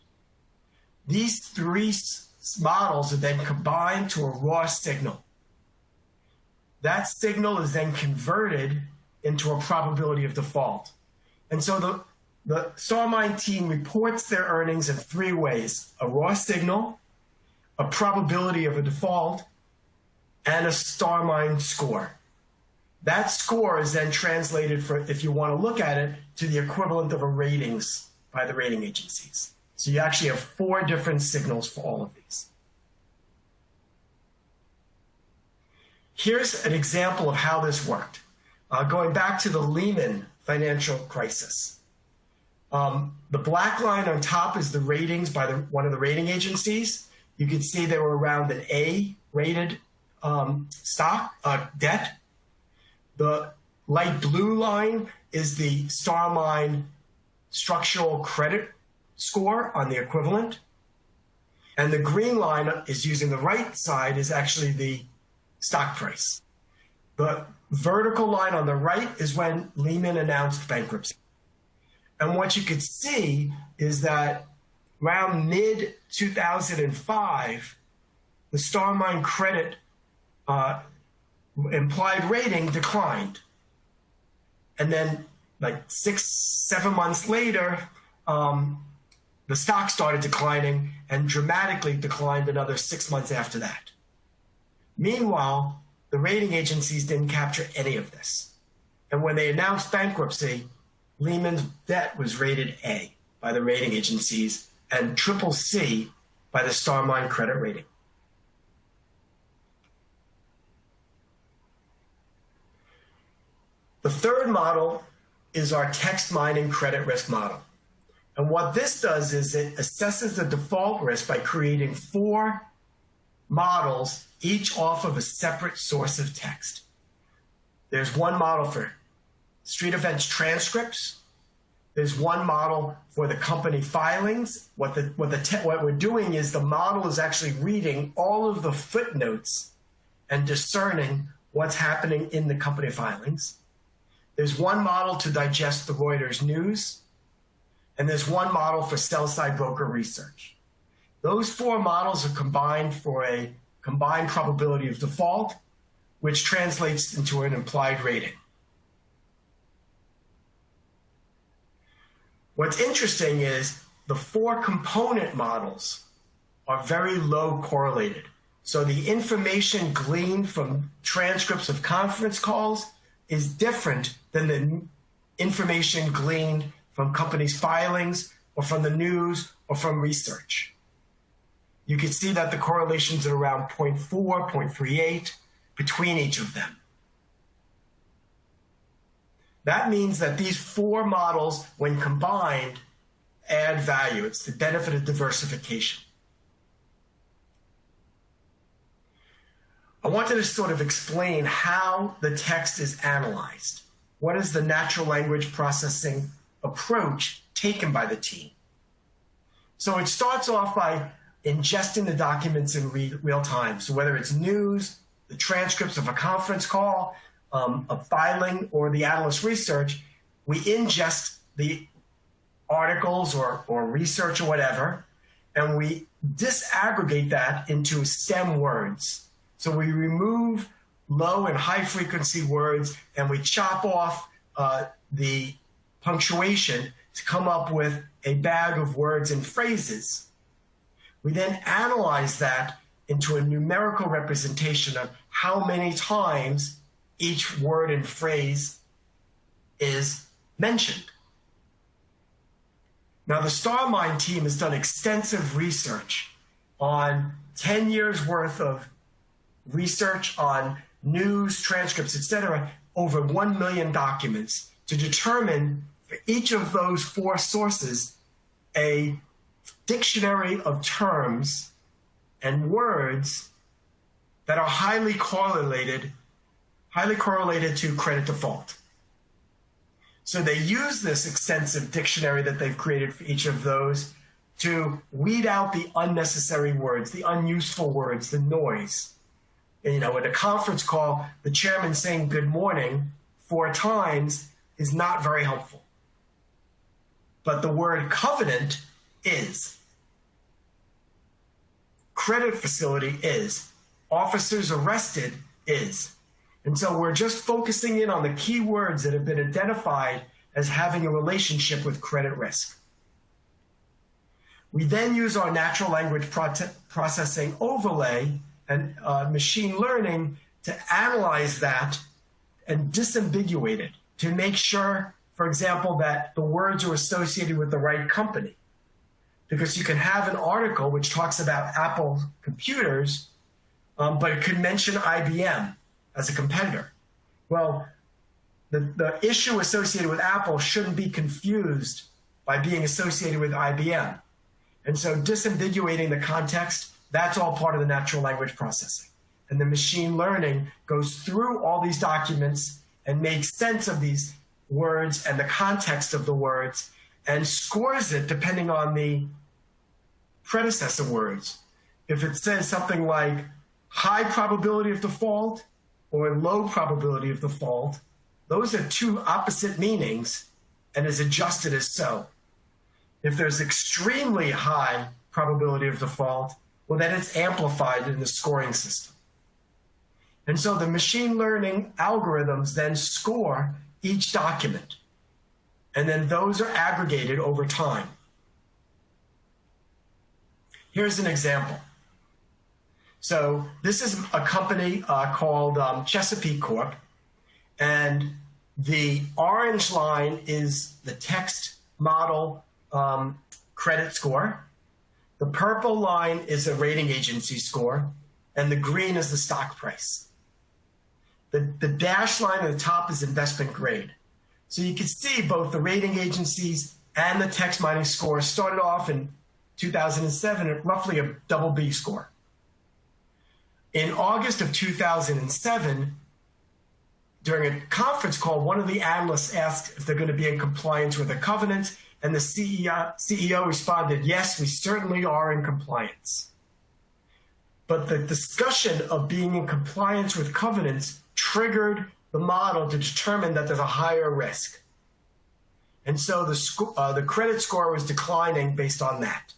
These three models are then combined to a raw signal. That signal is then converted into a probability of default. And so the StarMine team reports their earnings in three ways: a raw signal, a probability of a default, and a StarMine score. That score is then translated, for, if you want to look at it, to the equivalent of a ratings by the rating agencies. So you actually have 4 different signals for all of these. Here's an example of how this worked. Going back to the Lehman financial crisis. The black line on top is the ratings by one of the rating agencies. You can see they were around an A-rated debt. The light blue line is the StarMine structural credit score on the equivalent. And the green line is using the right side is actually the stock price. The vertical line on the right is when Lehman announced bankruptcy. And what you could see is that around mid-2005, the StarMine credit implied rating declined. And then like 6-7 months later, the stock started declining and dramatically declined another 6 months after that. Meanwhile, the rating agencies didn't capture any of this. And when they announced bankruptcy, Lehman's debt was rated A by the rating agencies and triple C by the StarMine credit rating. The third model is our text mining credit risk model. And what this does is it assesses the default risk by creating 4 models, each off of a separate source of text. There's one model for street events transcripts. There's one model for the company filings. What we're doing is the model is actually reading all of the footnotes and discerning what's happening in the company filings. There's one model to digest the Reuters news, and there's one model for sell-side broker research. Those 4 models are combined for a combined probability of default, which translates into an implied rating. What's interesting is the 4 component models are very low correlated. So the information gleaned from transcripts of conference calls is different than the information gleaned from companies' filings or from the news or from research. You can see that the correlations are around 0.4, 0.38 between each of them. That means that these 4 models, when combined, add value. It's the benefit of diversification. I wanted to sort of explain how the text is analyzed. What is the natural language processing approach taken by the team? So it starts off by ingesting the documents in real time. So whether it's news, the transcripts of a conference call, a filing, or the analyst research, we ingest the articles or research or whatever, and we disaggregate that into STEM words. So we remove low and high frequency words, and we chop off the punctuation to come up with a bag of words and phrases. We then analyze that into a numerical representation of how many times each word and phrase is mentioned. Now, the StarMine team has done extensive research on 10 years worth of research on news, transcripts, etc., over 1 million documents to determine for each of those 4 sources a dictionary of terms and words that are highly correlated to credit default. So they use this extensive dictionary that they've created for each of those to weed out the unnecessary words, the unuseful words, the noise. In a conference call, the chairman saying good morning 4 times is not very helpful. But the word covenant is. Credit facility is. Officers arrested is. And so we're just focusing in on the key words that have been identified as having a relationship with credit risk. We then use our natural language processing overlay and machine learning to analyze that and disambiguate it, to make sure, for example, that the words are associated with the right company. Because you can have an article which talks about Apple computers, but it could mention IBM as a competitor. Well, the issue associated with Apple shouldn't be confused by being associated with IBM. And so disambiguating the context, that's all part of the natural language processing. And the machine learning goes through all these documents and makes sense of these words and the context of the words and scores it depending on the predecessor words. If it says something like high probability of default or low probability of default, those are 2 opposite meanings and is adjusted as so. If there's extremely high probability of default, well, then it's amplified in the scoring system. And so the machine learning algorithms then score each document, and then those are aggregated over time. Here's an example. So this is a company called Chesapeake Corp, and The orange line is the text model credit score. The purple line is a rating agency score, and the green is the stock price. The dashed line at the top is investment grade. So you can see both the rating agencies and the text mining score started off in 2007 at roughly a double B score. In August of 2007, during a conference call, one of the analysts asked if they're going to be in compliance with the covenant, and the CEO responded, yes, we certainly are in compliance. But the discussion of being in compliance with covenants triggered the model to determine that there's a higher risk. And so the credit score was declining based on that.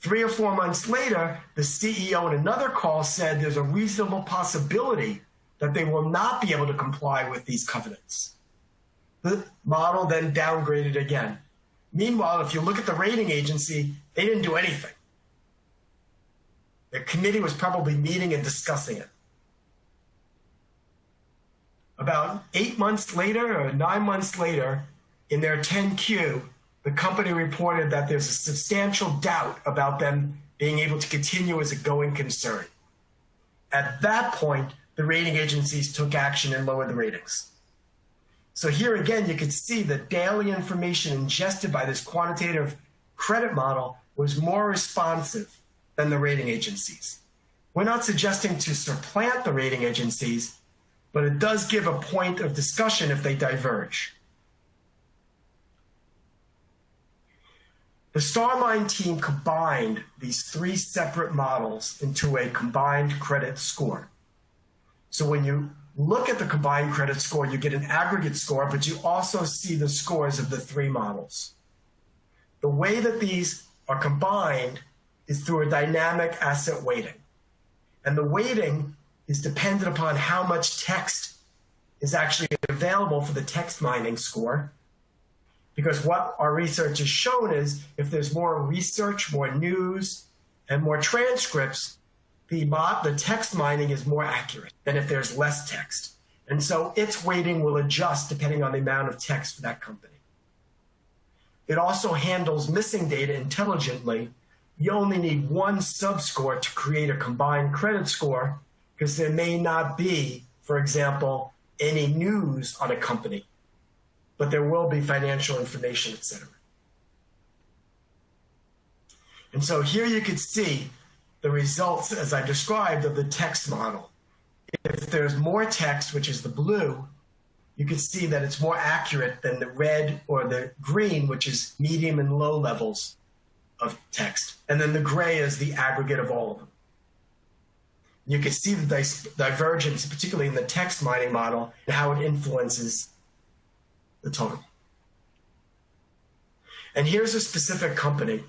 3 or 4 months later, the CEO in another call said there's a reasonable possibility that they will not be able to comply with these covenants. The model then downgraded again. Meanwhile, if you look at the rating agency, they didn't do anything. The committee was probably meeting and discussing it. About 8 months later or 9 months later, in their 10Q, the company reported that there's a substantial doubt about them being able to continue as a going concern. At that point, the rating agencies took action and lowered the ratings. So here again, you could see the daily information ingested by this quantitative credit model was more responsive than the rating agencies. We're not suggesting to supplant the rating agencies, but it does give a point of discussion if they diverge. The StarMine team combined these 3 separate models into a combined credit score. So when you look at the combined credit score, you get an aggregate score, but you also see the scores of the 3 models. The way that these are combined is through a dynamic asset weighting. And the weighting is dependent upon how much text is actually available for the text mining score. Because what our research has shown is if there's more research, more news, and more transcripts, the text mining is more accurate than if there's less text. And so its weighting will adjust depending on the amount of text for that company. It also handles missing data intelligently. You only need one subscore to create a combined credit score because there may not be, for example, any news on a company, but there will be financial information, etc. And so here you could see the results, as I described, of the text model. If there's more text, which is the blue, you can see that it's more accurate than the red or the green, which is medium and low levels of text. And then the gray is the aggregate of all of them. You can see the divergence, particularly in the text mining model, and how it influences the total. And here's a specific company.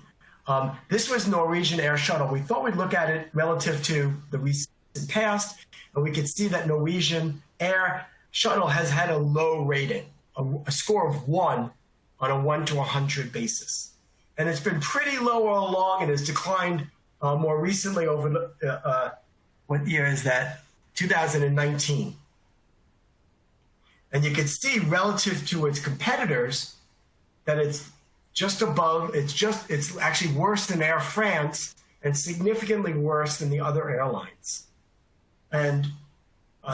This was Norwegian Air Shuttle. We thought we'd look at it relative to the recent past, and we could see that Norwegian Air Shuttle has had a low rating, a score of 1 on a 1 to 100 basis. And it's been pretty low all along and has declined more recently over what year is that? 2019. And you can see relative to its competitors that it's just above, it's actually worse than Air France and significantly worse than the other airlines. And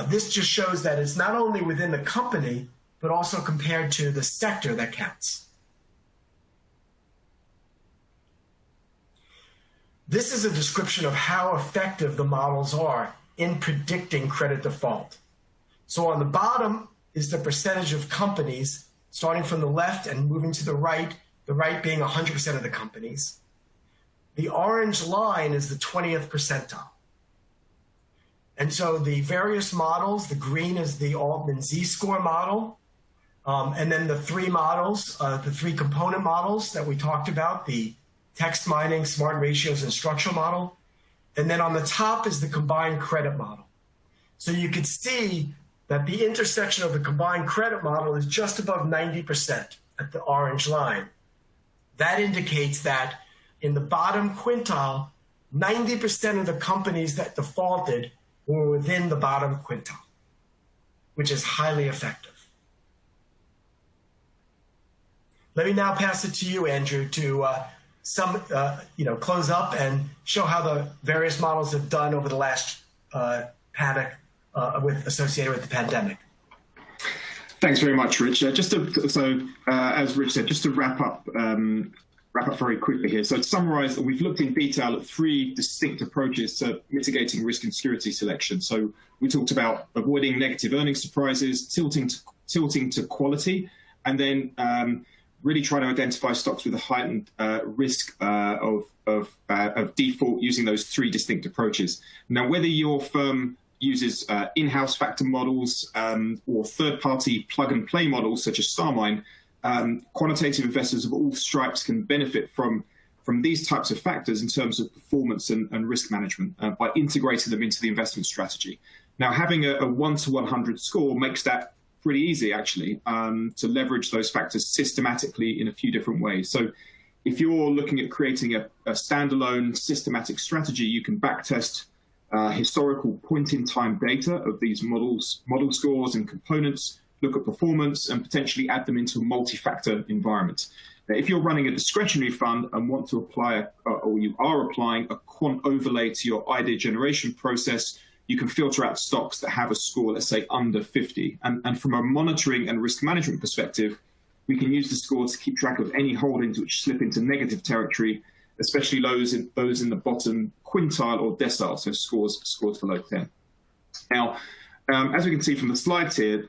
this just shows that it's not only within the company, but also compared to the sector that counts. This is a description of how effective the models are in predicting credit default. So on the bottom is the percentage of companies, starting from the left and moving to the right being 100% of the companies. The orange line is the 20th percentile. And so the various models, the green is the Altman Z-score model, and then the 3 models, the 3 component models that we talked about, the text mining, SmartRatios, and structural model. And then on the top is the combined credit model. So you could see that the intersection of the combined credit model is just above 90% at the orange line. That indicates that in the bottom quintile, 90% of the companies that defaulted were within the bottom quintile. which is highly effective. Let me now pass it to you, Andrew, to close up and show how the various models have done over the last panic associated with the pandemic. Thanks very much, Rich. As Rich said, just to wrap up very quickly here. So to summarize, we've looked in detail at 3 distinct approaches to mitigating risk and security selection. So we talked about avoiding negative earnings surprises, tilting to quality, and then really trying to identify stocks with a heightened risk of default using those 3 distinct approaches. Now, whether your firm uses in-house factor models or third-party plug-and-play models such as StarMine, quantitative investors of all stripes can benefit from these types of factors in terms of performance and risk management by integrating them into the investment strategy. Now, having a 1 to 100 score makes that pretty easy, actually, to leverage those factors systematically in a few different ways. So if you're looking at creating a standalone systematic strategy, you can backtest historical point-in-time data of these model scores and components, look at performance, and potentially add them into a multi-factor environment. Now, if you're running a discretionary fund and want to apply, or you are applying a quant overlay to your idea generation process, you can filter out stocks that have a score, let's say, under 50. And from a monitoring and risk management perspective, we can use the score to keep track of any holdings which slip into negative territory, especially those in the bottom quintile or decile, so scores below 10. Now, as we can see from the slides here,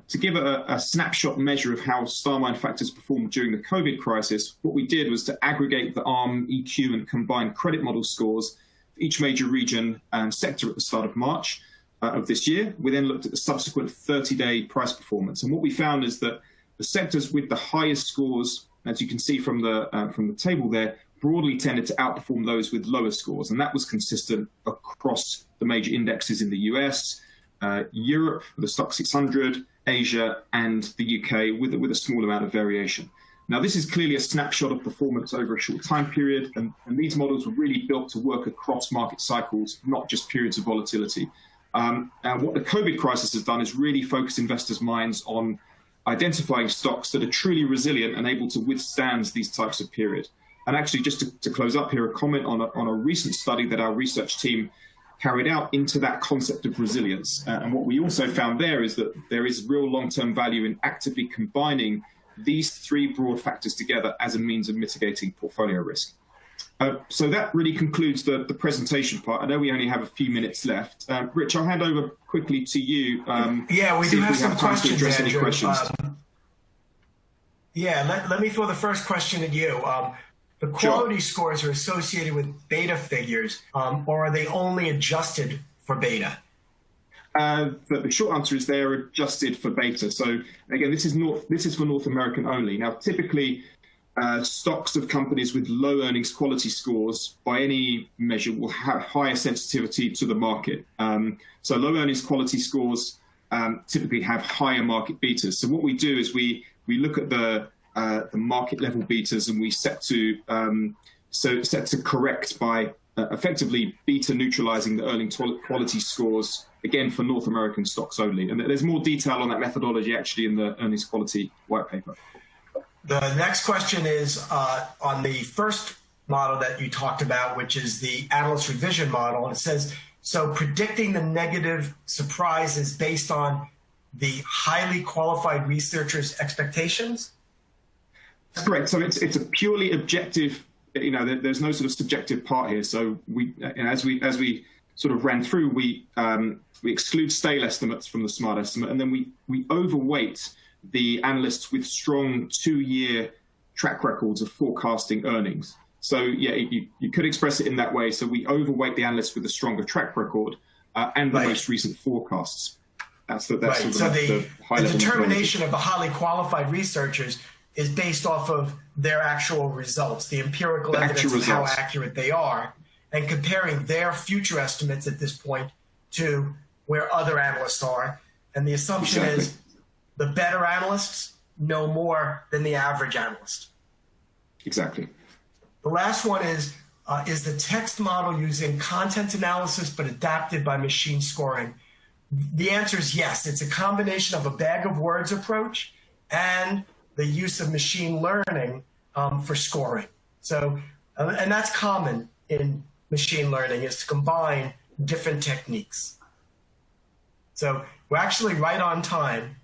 to give a snapshot measure of how StarMine factors performed during the COVID crisis, what we did was to aggregate the ARM, EQ, and combined credit model scores for each major region and sector at the start of March of this year. We then looked at the subsequent 30-day price performance. And what we found is that the sectors with the highest scores, as you can see from the table there, broadly tended to outperform those with lower scores. And that was consistent across the major indexes in the US, Europe, the Stock 600, Asia, and the UK, with a small amount of variation. Now, this is clearly a snapshot of performance over a short time period, and these models were really built to work across market cycles, not just periods of volatility. And what the COVID crisis has done is really focus investors' minds on identifying stocks that are truly resilient and able to withstand these types of periods. And actually, just to close up here, a comment on a recent study that our research team carried out into that concept of resilience. And what we also found there is that there is real long-term value in actively combining these 3 broad factors together as a means of mitigating portfolio risk. So that really concludes the presentation part. I know we only have a few minutes left. Rich, I'll hand over quickly to you. Yeah, we do have some questions, Andrew. Let me throw the first question at you. The quality scores are associated with beta figures, or are they only adjusted for beta? The short answer is they're adjusted for beta. So again, this is for North American only. Now, typically, stocks of companies with low earnings quality scores, by any measure, will have higher sensitivity to the market. So low earnings quality scores typically have higher market betas. So what we do is we look at the market level betas, and we set to correct by effectively beta neutralizing the earnings quality scores, again for North American stocks only. And there's more detail on that methodology actually in the earnings quality white paper. The next question is on the first model that you talked about, which is the analyst revision model. It says, so predicting the negative surprise is based on the highly qualified researchers' expectations? That's correct. So it's a purely objective, there's no sort of subjective part here. So as we sort of ran through, we exclude stale estimates from the smart estimate, and then we overweight the analysts with strong 2-year track records of forecasting earnings. So yeah, you could express it in that way. So we overweight the analysts with a stronger track record and the most recent forecasts. That's the determination of the highly qualified researchers is based off of their actual results, the empirical evidence of how accurate they are, and comparing their future estimates at this point to where other analysts are. And the assumption is the better analysts know more than the average analyst. Exactly. The last one is the text model using content analysis but adapted by machine scoring the answer is yes. It's a combination of a bag of words approach and the use of machine learning for scoring. So, and that's common in machine learning, is to combine different techniques. So we're actually right on time.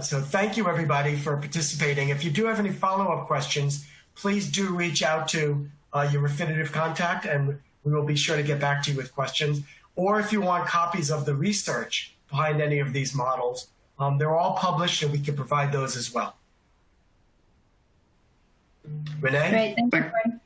So thank you, everybody, for participating. If you do have any follow-up questions, please do reach out to your Refinitiv contact, and we will be sure to get back to you with questions. Or if you want copies of the research behind any of these models, they're all published, and we can provide those as well. Renee? Great, thank you.